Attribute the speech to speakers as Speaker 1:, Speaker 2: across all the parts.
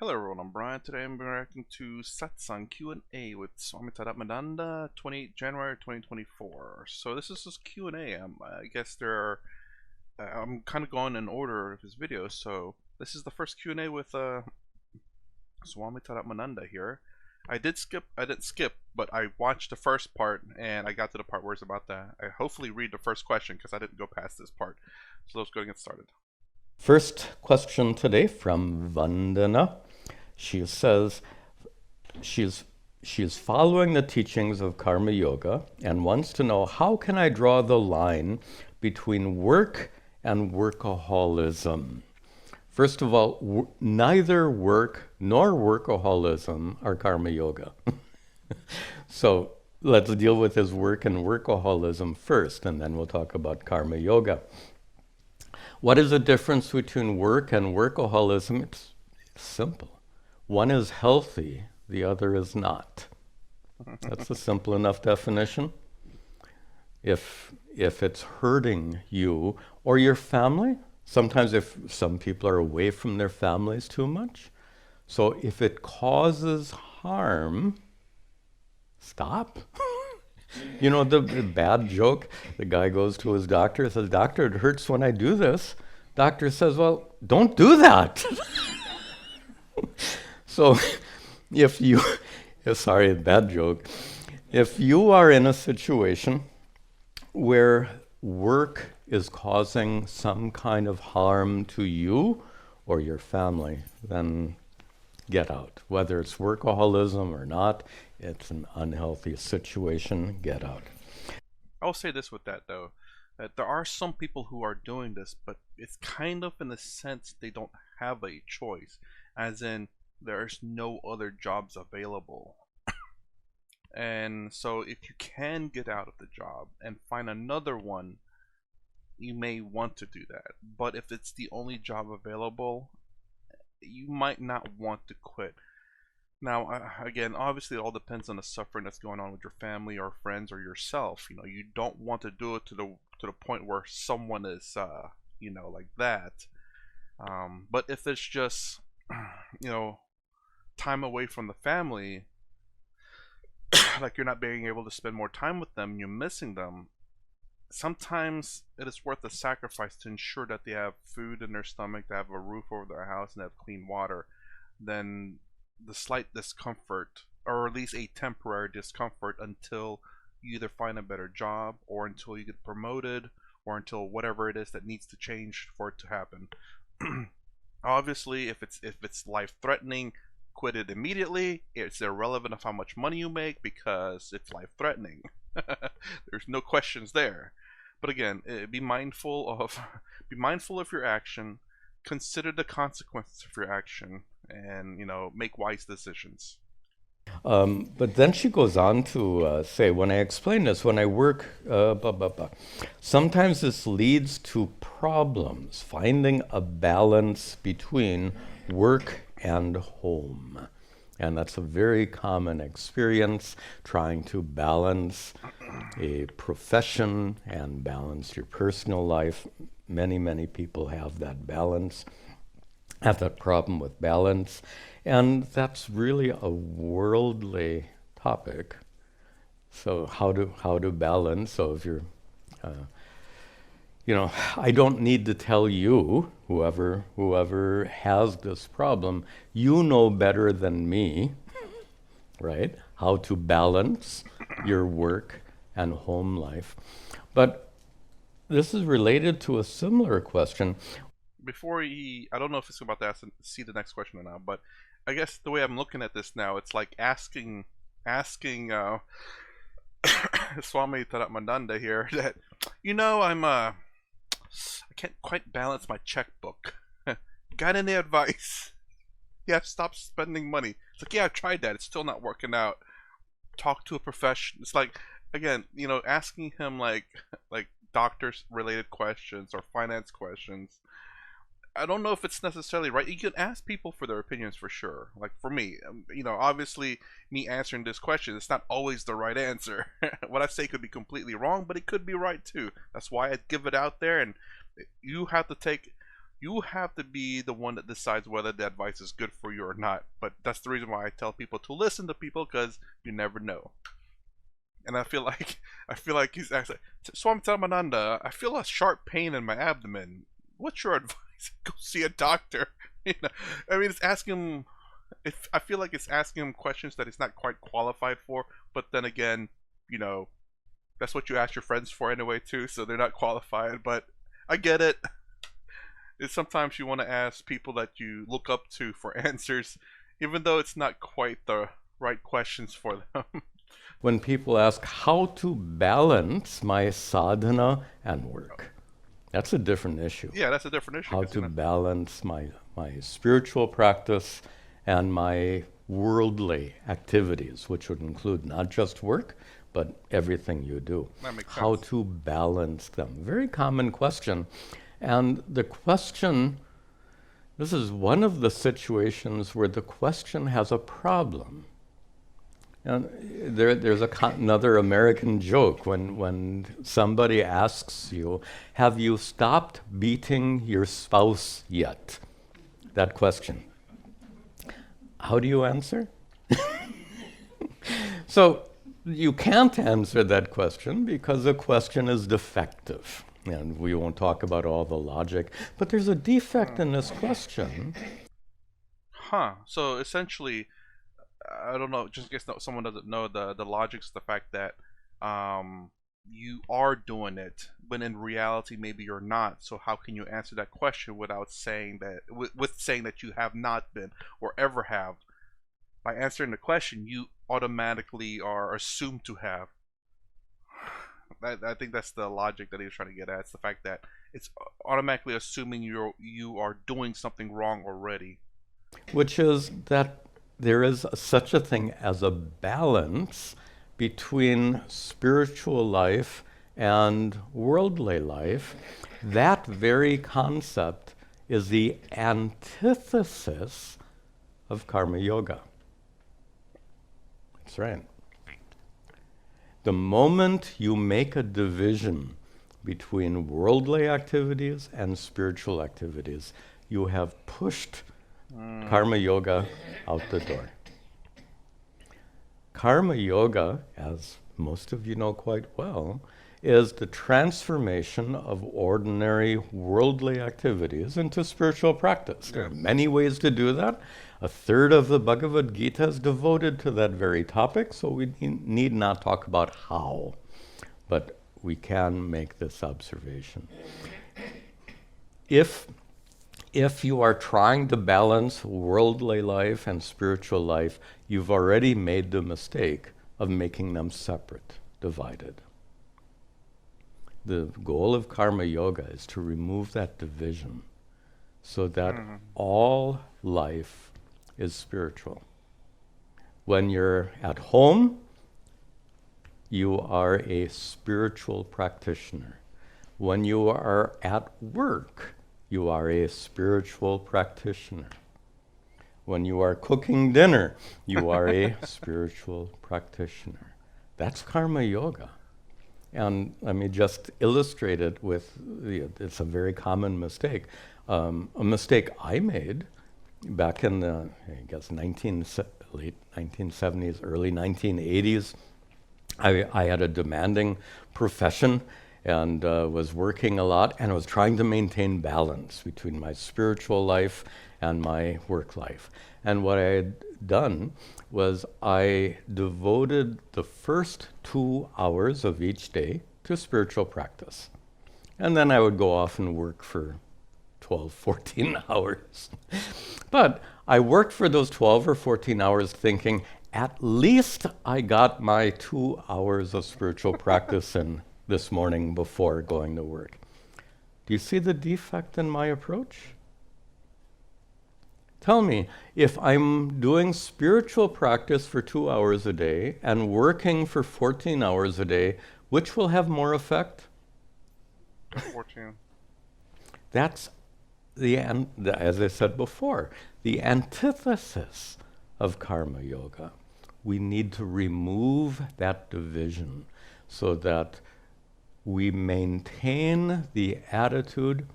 Speaker 1: Hello everyone, I'm Brian. Today I'm reacting to Satsang Q&A with Swami Tadatmananda, 28 January 2024. So this is just Q&A. I guess I'm kind of going in order of his videos. So this is the first Q&A with Swami Tadatmananda here. I didn't skip, but I watched the first part and I got to the part where it's about that. I hopefully read the first question because I didn't go past this part. So let's go and get started.
Speaker 2: First question today from Vandana. She says she is following the teachings of Karma Yoga and wants to know, how can I draw the line between work and workaholism? First of all, neither work nor workaholism are Karma Yoga. So let's deal with his work and workaholism first, and then we'll talk about Karma Yoga. What is the difference between work and workaholism? It's simple. One is healthy, the other is not. That's a simple enough definition. If it's hurting you or your family, sometimes if some people are away from their families too much, so if it causes harm, stop. You know, the bad joke, the guy goes to his doctor, says, "Doctor, it hurts when I do this." Doctor says, "Well, don't do that." So if you, sorry, bad joke, if you are in a situation where work is causing some kind of harm to you or your family, then get out. Whether it's workaholism or not, it's an unhealthy situation, get out.
Speaker 1: I'll say this with that though, that there are some people who are doing this, but it's kind of in the sense they don't have a choice, as in there's no other jobs available. And so if you can get out of the job and find another one, you may want to do that. But if it's the only job available, you might not want to quit. Now, again, obviously it all depends on the suffering that's going on with your family or friends or yourself. You know, you don't want to do it to the point where someone is, like that. But if it's just, time away from the family, like you're not being able to spend more time with them, you're missing them, sometimes it is worth the sacrifice to ensure that they have food in their stomach, they have a roof over their house, and they have clean water, then the slight discomfort, or at least a temporary discomfort, until you either find a better job or until you get promoted or until whatever it is that needs to change for it to happen. Obviously, if it's life threatening, quit it immediately. It's irrelevant of how much money you make because it's life threatening. There's no questions there. But again, be mindful of your action, consider the consequences of your action, and make wise decisions.
Speaker 2: But then she goes on to say, when I explain this, when I work, sometimes this leads to problems, finding a balance between work and home. And that's a very common experience, trying to balance a profession and balance your personal life. Many, many people have that balance, have that problem with balance. And that's really a worldly topic. So how to balance? So if you're, I don't need to tell you, whoever has this problem, you know better than me, right? How to balance your work and home life. But this is related to a similar question.
Speaker 1: Before I don't know if it's about to see the next question or not, but I guess the way I'm looking at this now, it's like asking Swami Tadatmananda here that, I can't quite balance my checkbook. Got any advice? Yeah, stop spending money. It's like, yeah, I've tried that. It's still not working out. Talk to a professional. It's like, again, asking him like doctors related questions or finance questions. I don't know if it's necessarily right. You can ask people for their opinions for sure. Like for me, obviously me answering this question, it's not always the right answer. What I say could be completely wrong, but it could be right too. That's why I give it out there, and you have to take You have to be the one that decides whether the advice is good for you or not. But that's the reason why I tell people to listen to people, because you never know. And I feel like he's actually, Swami Tadatmananda, I feel a sharp pain in my abdomen. What's your advice? Go see a doctor. You know, I mean, it's asking him. I feel like it's asking him questions that he's not quite qualified for. But then again, you know, that's what you ask your friends for anyway too. So they're not qualified. But I get it. It's sometimes you want to ask people that you look up to for answers, even though it's not quite the right questions for them.
Speaker 2: When people ask how to balance my sadhana and work, that's a different issue.
Speaker 1: Yeah, that's a different issue.
Speaker 2: How to balance my spiritual practice and my worldly activities, which would include not just work, but everything you do.
Speaker 1: That makes
Speaker 2: How
Speaker 1: sense.
Speaker 2: to balance them. Very common question. And the question, this is one of the situations where the question has a problem. And there's another American joke when somebody asks you, have you stopped beating your spouse yet? That question. How do you answer? So you can't answer that question because the question is defective. And we won't talk about all the logic, but there's a defect in this question.
Speaker 1: Huh. So essentially, I don't know, just in case someone doesn't know, the logic's the fact that you are doing it, but in reality maybe you're not. So how can you answer that question without saying that, with saying that you have not been or ever have? By answering the question, you automatically are assumed to have. I think that's the logic that he was trying to get at. It's the fact that it's automatically assuming you are doing something wrong already.
Speaker 2: Which is that there is such a thing as a balance between spiritual life and worldly life. That very concept is the antithesis of karma yoga. That's right. The moment you make a division between worldly activities and spiritual activities, you have pushed karma yoga out the door. Karma yoga, as most of you know quite well, is the transformation of ordinary worldly activities into spiritual practice. There are many ways to do that. A third of the Bhagavad Gita is devoted to that very topic, so we need not talk about how, but we can make this observation. If you are trying to balance worldly life and spiritual life, you've already made the mistake of making them separate, divided. The goal of karma yoga is to remove that division so that all life is spiritual. When you're at home, you are a spiritual practitioner. When you are at work, you are a spiritual practitioner. When you are cooking dinner, you are a spiritual practitioner. That's karma yoga. And let me just illustrate it with, it's a very common mistake. A mistake I made back in the, I guess, late 1970s, early 1980s. I had a demanding profession and was working a lot, and I was trying to maintain balance between my spiritual life and my work life. And what I had done was I devoted the first 2 hours of each day to spiritual practice. And then I would go off and work for 12, 14 hours. But I worked for those 12 or 14 hours thinking, at least I got my 2 hours of spiritual practice in this morning before going to work. Do you see the defect in my approach? Tell me, if I'm doing spiritual practice for 2 hours a day and working for 14 hours a day, which will have more effect?
Speaker 1: 14.
Speaker 2: That's as I said before, the antithesis of karma yoga. We need to remove that division so that we maintain the attitude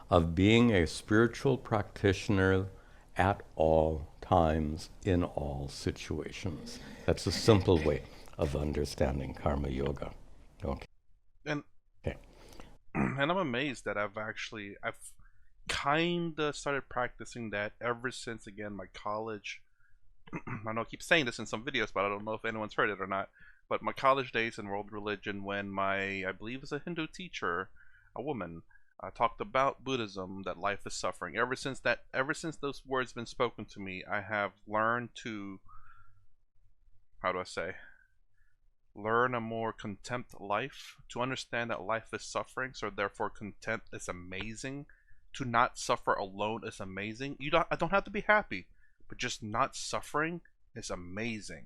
Speaker 2: of being a spiritual practitioner at all times, in all situations. That's a simple way of understanding karma yoga. Okay.
Speaker 1: And
Speaker 2: Okay.
Speaker 1: and I'm amazed that I've kind of started practicing that ever since, again, my college. I know I keep saying this in some videos, but I don't know if anyone's heard it or not. But my college days in world religion, when I believe is a Hindu teacher, a woman, talked about Buddhism, that life is suffering. Ever since those words been spoken to me, I have learned to, how do I say, learn a more contempt life, to understand that life is suffering, so therefore content is amazing. To not suffer alone is amazing. I don't have to be happy, but just not suffering is amazing.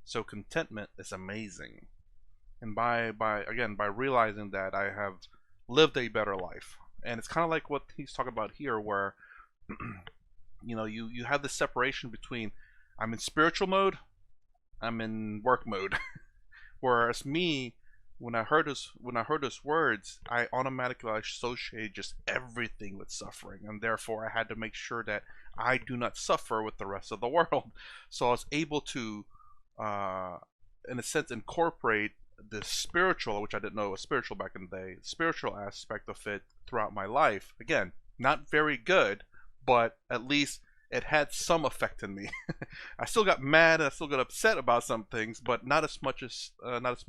Speaker 1: So contentment is amazing. And by realizing that, I have lived a better life. And it's kind of like what he's talking about here, where you have this separation between, I'm in spiritual mode, I'm in work mode. Whereas me, when I heard those words, I automatically associated just everything with suffering, and therefore I had to make sure that I do not suffer with the rest of the world. So I was able to, in a sense, incorporate the spiritual, which I didn't know was spiritual back in the day, spiritual aspect of it throughout my life. Again, not very good, but at least it had some effect in me. I still got mad, I still got upset about some things, but not as much. I don't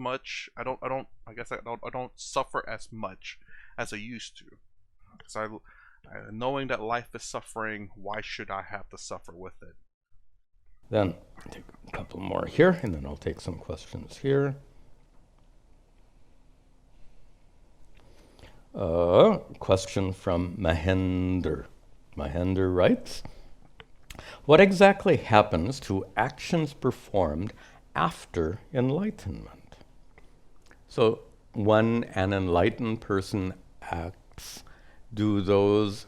Speaker 1: suffer as much as I used to. So knowing that life is suffering, why should I have to suffer with it?
Speaker 2: Then I'll take a couple more here, and then I'll take some questions here. Question from Mahender. Mahender writes, what exactly happens to actions performed after enlightenment? So when an enlightened person acts, do those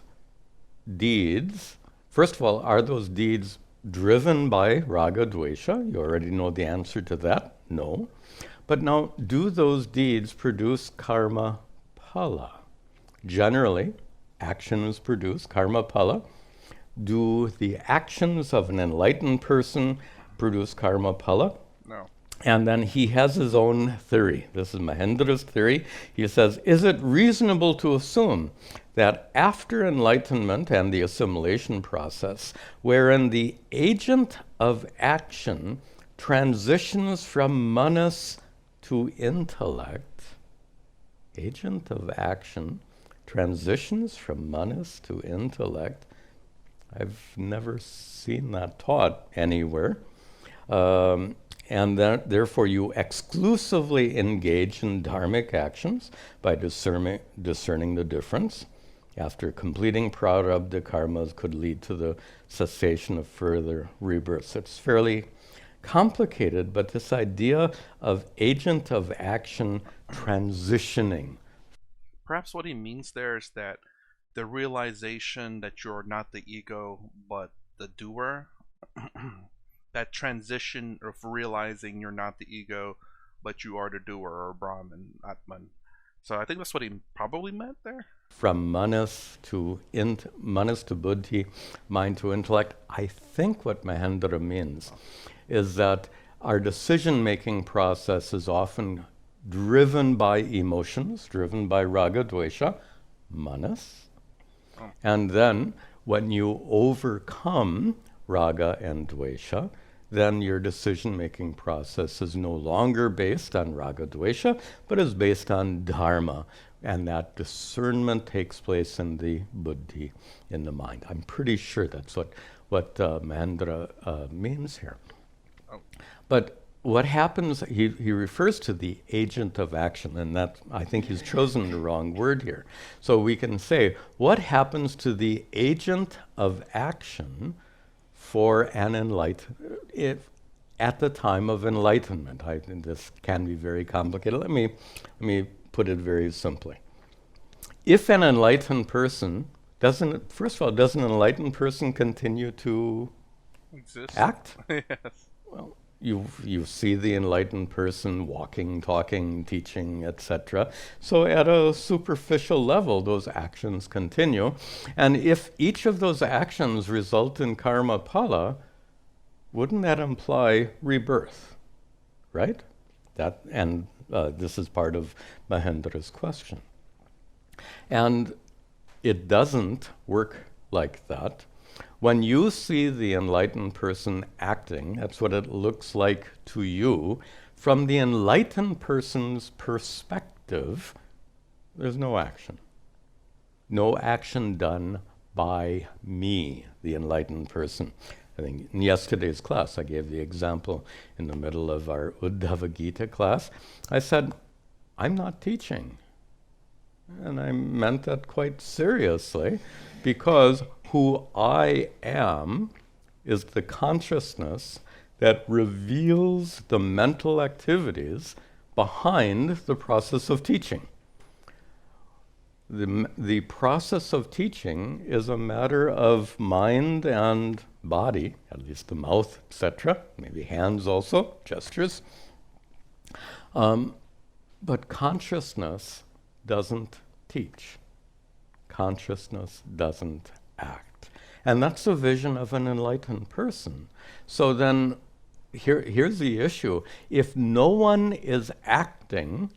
Speaker 2: deeds, first of all, are those deeds driven by raga dvesha? You already know the answer to that. No. But now, do those deeds produce karma phala? Generally, actions produce karma phala. Do the actions of an enlightened person produce karma phala?
Speaker 1: No.
Speaker 2: And then he has his own theory. This is Mahendra's theory. He says, is it reasonable to assume that after enlightenment and the assimilation process, wherein the agent of action transitions from manas to intellect, agent of action transitions from manas to intellect? I've never seen that taught anywhere. And then, therefore, you exclusively engage in dharmic actions by discerning the difference. After completing prarabdha karmas could lead to the cessation of further rebirths. It's fairly complicated, but this idea of agent of action transitioning.
Speaker 1: Perhaps what he means there is that the realization that you're not the ego but the doer, that transition of realizing you're not the ego but you are the doer, or Brahman, Atman. So I think that's what he probably meant there.
Speaker 2: From manas to buddhi, mind to intellect. I think what Mahendra means is that our decision-making process is often driven by emotions, driven by raga dvesha, manas. And then when you overcome raga and dvesha, then your decision-making process is no longer based on raga dvesha, but is based on dharma. And that discernment takes place in the buddhi, in the mind. I'm pretty sure that's what Mahendra means here. But what happens, he refers to the agent of action, and that, I think he's chosen the wrong word here. So we can say, what happens to the agent of action for an at the time of enlightenment? I think this can be very complicated. Let me put it very simply. If an enlightened person doesn't an enlightened person continue to
Speaker 1: exist?
Speaker 2: Act?
Speaker 1: Yes.
Speaker 2: Well, you see the enlightened person walking, talking, teaching, etc. So at a superficial level, those actions continue. And if each of those actions result in karma phala, wouldn't that imply rebirth, right? This is part of Mahendra's question. And it doesn't work like that. When you see the enlightened person acting, that's what it looks like to you. From the enlightened person's perspective, there's no action. No action done by me, the enlightened person. I think in yesterday's class, I gave the example in the middle of our Uddhava Gita class. I said, I'm not teaching. And I meant that quite seriously, because who I am is the consciousness that reveals the mental activities behind the process of teaching. The process of teaching is a matter of mind and body, at least the mouth, etc., maybe hands also, gestures. But consciousness doesn't teach. Consciousness doesn't act. And that's the vision of an enlightened person. So then, here's the issue. If no one is acting,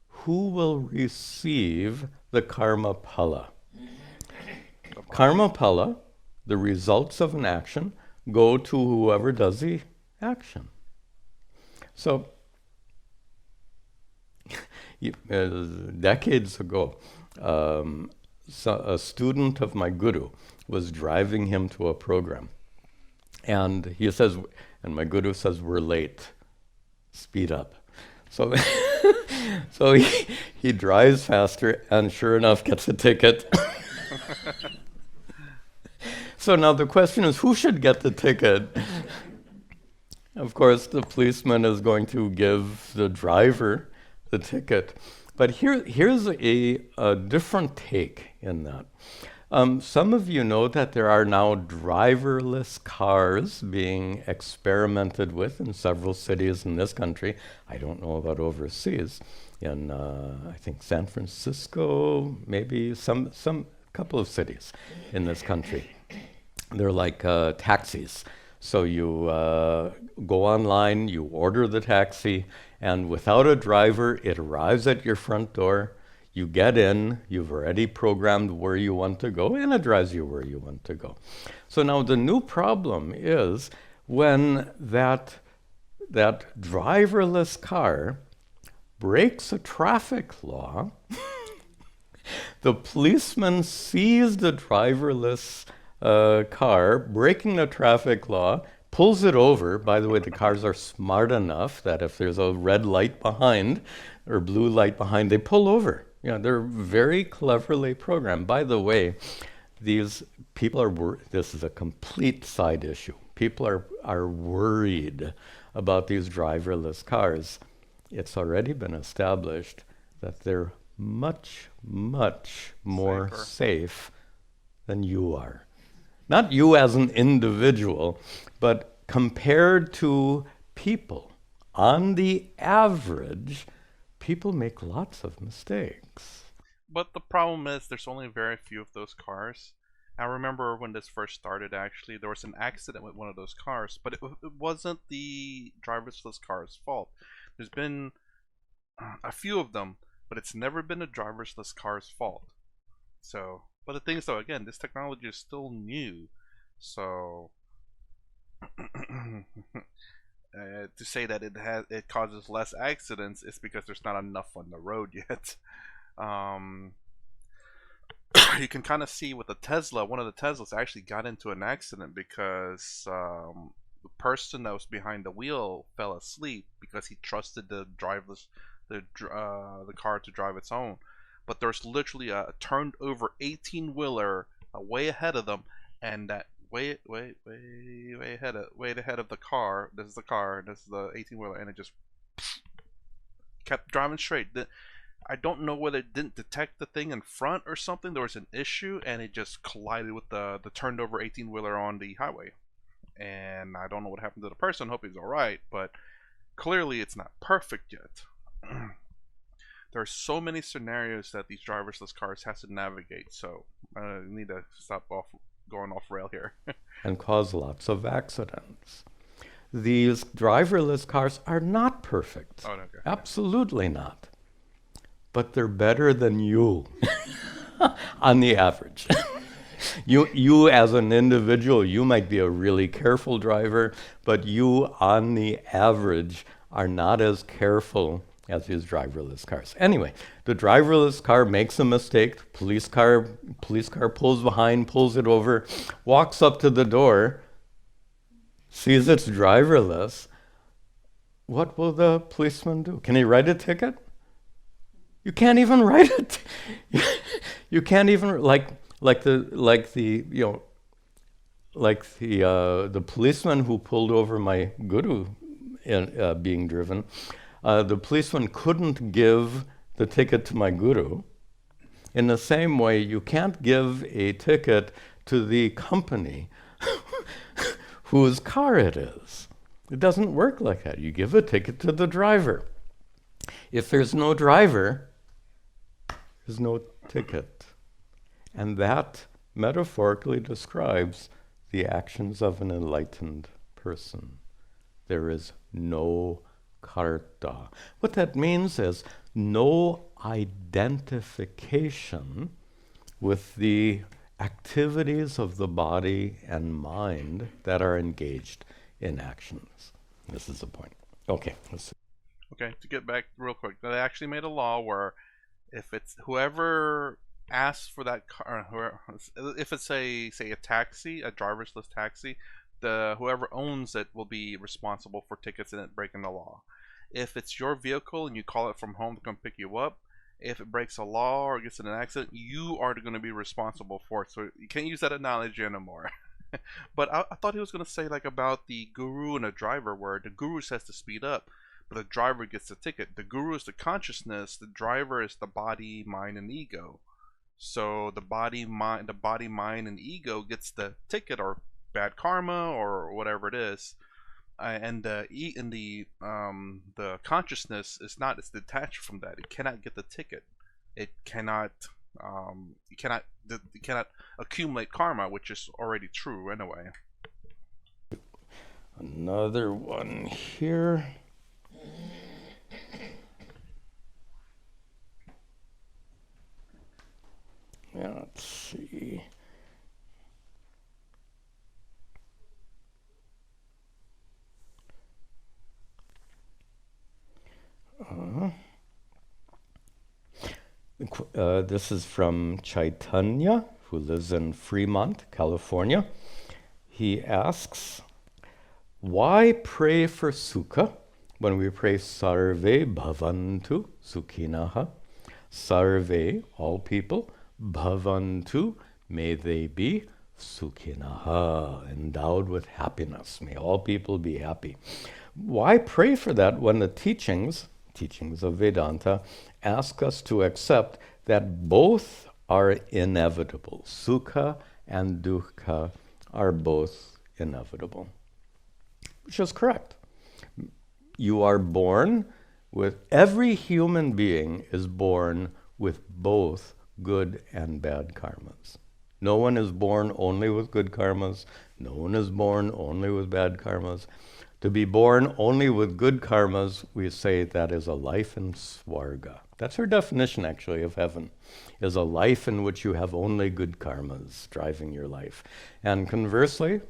Speaker 2: who will receive the karma phala? Karma phala, the results of an action, go to whoever does the action. So, decades ago, a student of my guru was driving him to a program. And he says, and my guru says, we're late, speed up. So, so he drives faster and sure enough gets a ticket. So now the question is, who should get the ticket? Of course, the policeman is going to give the driver the ticket. But here's a different take in that. Some of you know that there are now driverless cars being experimented with in several cities in this country. I don't know about overseas. In, I think, San Francisco, maybe some couple of cities in this country. They're like taxis. So you go online, you order the taxi, and without a driver, it arrives at your front door. You get in, you've already programmed where you want to go, and it drives you where you want to go. So now the new problem is when that driverless car breaks a traffic law, the policeman sees the driverless car breaking the traffic law, pulls it over. By the way, the cars are smart enough that if there's a red light behind or blue light behind, they pull over. Yeah, they're very cleverly programmed. By the way, these people are this is a complete side issue. People are worried about these driverless cars. It's already been established that they're much, much more safe than you are. Not you as an individual, but compared to people. On the average, people make lots of mistakes.
Speaker 1: But the problem is there's only very few of those cars. I remember when this first started, actually, there was an accident with one of those cars, but it wasn't the driverless car's fault. There's been a few of them, but it's never been a driverless car's fault. So, but the thing is, though, again, this technology is still new, so to say that it causes less accidents is because there's not enough on the road yet. You can kind of see with the Tesla, one of the Teslas actually got into an accident because the person that was behind the wheel fell asleep because he trusted the car to drive its own. But there's literally a turned over 18-wheeler way ahead of them, and that way ahead of the car. This is the car, this is the 18-wheeler, and it just kept driving straight. I don't know whether it didn't detect the thing in front or something. There was an issue, and it just collided with the turned over 18-wheeler on the highway. and I don't know what happened to the person. Hope he's all right, but clearly it's not perfect yet. There are so many scenarios that these driverless cars has to navigate, so I need to stop going off rail here.
Speaker 2: And cause lots of accidents. These driverless cars are not perfect.
Speaker 1: Oh, okay.
Speaker 2: Absolutely not. But they're better than you on the average. You as an individual, you might be a really careful driver, but you on the average are not as careful as these driverless cars. Anyway, the driverless car makes a mistake. Police car pulls behind, pulls it over, walks up to the door, sees it's driverless. What will the policeman do? Can he write a ticket? You can't even write it. You can't even the policeman who pulled over my guru being driven. The policeman couldn't give the ticket to my guru. In the same way, you can't give a ticket to the company whose car it is. It doesn't work like that. You give a ticket to the driver. If there's no driver, there's no ticket. And that metaphorically describes the actions of an enlightened person. There is no karta. What that means is no identification with the activities of the body and mind that are engaged in actions. This is the point. Okay.
Speaker 1: Okay, to get back real quick, they actually made a law where if it's whoever asks for that car, if it's say a taxi, a driverless taxi, whoever owns it will be responsible for tickets and it breaking the law. If it's your vehicle and you call it from home to come pick you up, if it breaks a law or gets in an accident, you are going to be responsible for it. So you can't use that analogy anymore. But I thought he was going to say like about the guru and a driver, where the guru says to speed up, but the driver gets the ticket. The guru is the consciousness, the driver is the body, mind, and ego. So the body, mind, and ego gets the ticket or bad karma or whatever it is. And the consciousness is not, it's detached from that. It cannot get the ticket. It cannot accumulate karma, which is already true anyway.
Speaker 2: Another one here. Yeah, let's see. This is from Chaitanya, who lives in Fremont, California. He asks, why pray for Suka when we pray Sarve Bhavantu Sukhinaha? Sarve, all people, Bhavantu, may they be Sukhinaha, endowed with happiness. May all people be happy. Why pray for that when the teachings of Vedanta ask us to accept that both are inevitable? Sukha and dukkha are both inevitable, which is correct. You are born with, every human being is born with both good and bad karmas. No one is born only with good karmas. No one is born only with bad karmas. To be born only with good karmas, we say that is a life in Swarga. That's our definition, actually, of heaven, is a life in which you have only good karmas driving your life. And conversely,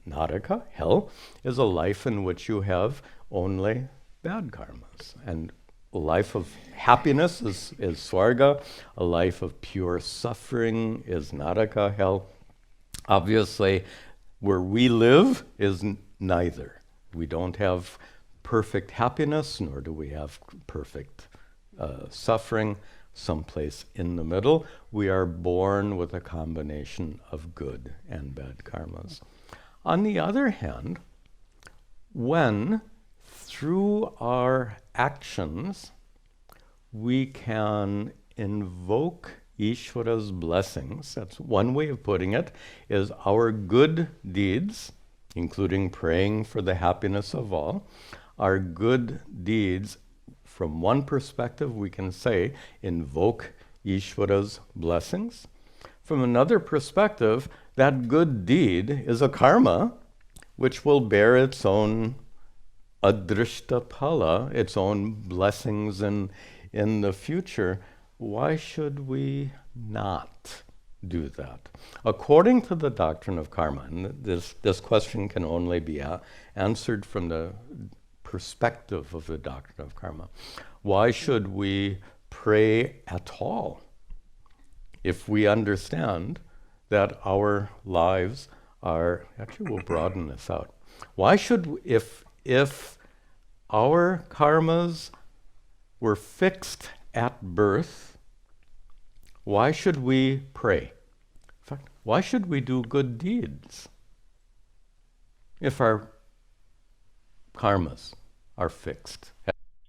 Speaker 2: Naraka, hell, is a life in which you have only bad karmas. And a life of happiness is Swarga. A life of pure suffering is Naraka, hell. Obviously, where we live is neither. We don't have perfect happiness, nor do we have perfect suffering, someplace in the middle. We are born with a combination of good and bad karmas. On the other hand, when through our actions we can invoke Ishvara's blessings, that's one way of putting it, is our good deeds including praying for the happiness of all, are good deeds. From one perspective, we can say, invoke Ishvara's blessings. From another perspective, that good deed is a karma which will bear its own adrishta phala, its own blessings in the future. Why should we not do that? According to the doctrine of karma, and this question can only be answered from the perspective of the doctrine of karma, why should we pray at all if we understand that our lives are, actually we'll broaden this out. Why should, if our karmas were fixed at birth, why should we pray? In fact, why should we do good deeds if our karmas are fixed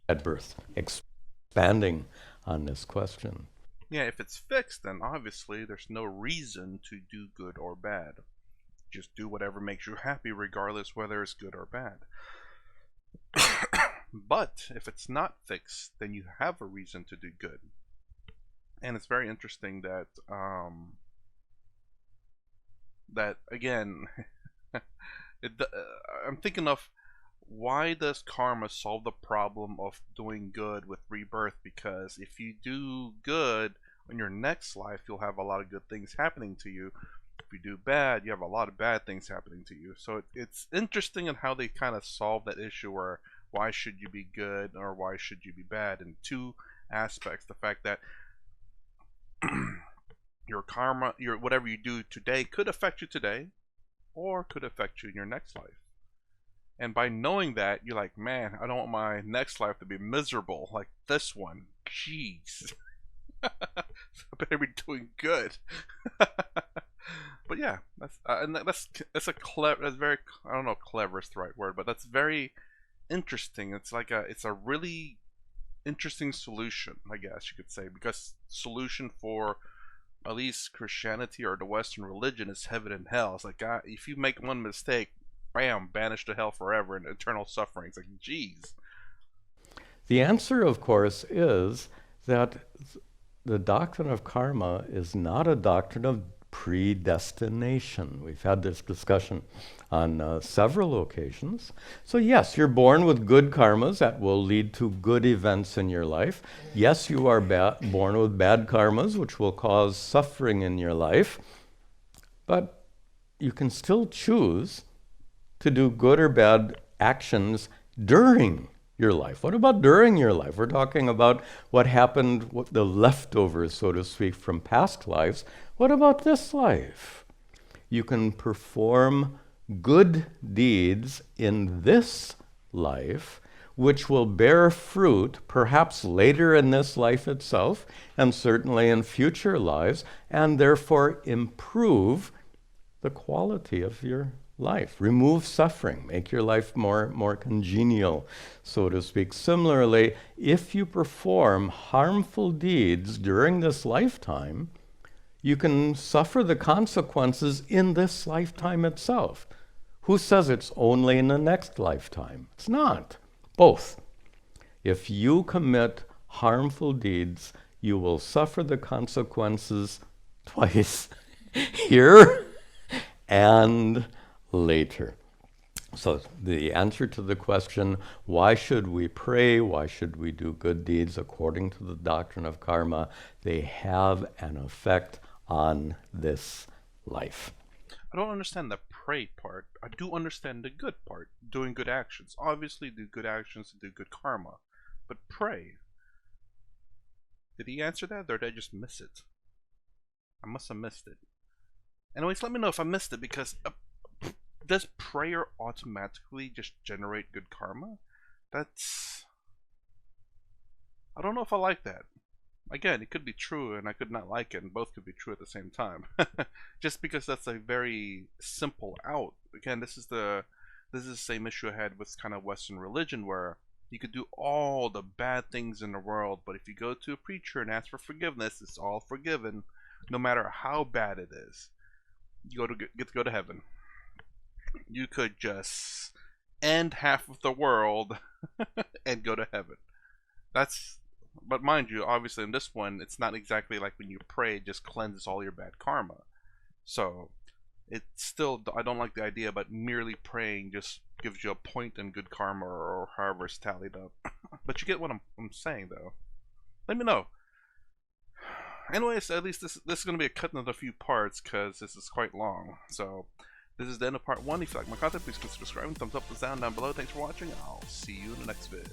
Speaker 2: at birth? Expanding on this question.
Speaker 1: Yeah, if it's fixed, then obviously there's no reason to do good or bad. Just do whatever makes you happy, regardless whether it's good or bad. But if it's not fixed, then you have a reason to do good. And it's very interesting that that again, I'm thinking of, why does karma solve the problem of doing good with rebirth? Because if you do good in your next life, you'll have a lot of good things happening to you. If you do bad, you have a lot of bad things happening to you. So it's interesting in how they kind of solve that issue, where why should you be good or why should you be bad, in two aspects. The fact that your karma, your whatever you do today could affect you today, or could affect you in your next life. And by knowing that, you're like, man, I don't want my next life to be miserable like this one. Jeez. I better be doing good. But yeah, that's a clever. That's very. I don't know if clever is the right word, but that's very interesting. It's a really interesting solution, I guess you could say, because solution for at least Christianity or the Western religion is heaven and hell. It's like, God, if you make one mistake, bam, banished to hell forever and eternal suffering. It's like, geez.
Speaker 2: The answer, of course, is that the doctrine of karma is not a doctrine of predestination. We've had this discussion on several occasions. So yes, you're born with good karmas that will lead to good events in your life. Yes, you are born with bad karmas, which will cause suffering in your life. But you can still choose to do good or bad actions during your life. What about during your life? We're talking about what happened, what the leftovers, so to speak, from past lives. What about this life? You can perform good deeds in this life, which will bear fruit perhaps later in this life itself, and certainly in future lives, and therefore improve the quality of your life, remove suffering, make your life more congenial, so to speak. Similarly, if you perform harmful deeds during this lifetime, you can suffer the consequences in this lifetime itself. Who says it's only in the next lifetime? It's not. Both. If you commit harmful deeds, you will suffer the consequences twice, here and later. So the answer to the question, why should we pray, why should we do good deeds according to the doctrine of karma, they have an effect on this life.
Speaker 1: I don't understand the pray part. I do understand the good part, doing good actions. Obviously, do good actions to do good karma. But pray. Did he answer that, or did I just miss it? I must have missed it. Anyways, let me know if I missed it, because does prayer automatically just generate good karma? That's... I don't know if I like that. Again, it could be true and I could not like it, and both could be true at the same time. Just because that's a very simple out. Again, this is the same issue I had with kind of Western religion, where you could do all the bad things in the world, but if you go to a preacher and ask for forgiveness, it's all forgiven, no matter how bad it is. You get to go to heaven. You could just end half of the world and go to heaven. That's, but mind you, obviously in this one, it's not exactly like when you pray, it just cleanses all your bad karma. So it's still, I don't like the idea, but merely praying just gives you a point in good karma or however it's tallied up. But you get what I'm saying, though. Let me know. Anyways, at least this is going to be a cut into a few parts because this is quite long. So this is the end of part 1. If you like my content, please consider subscribing. Thumbs up, thumbs down below. Thanks for watching. I'll see you in the next vid.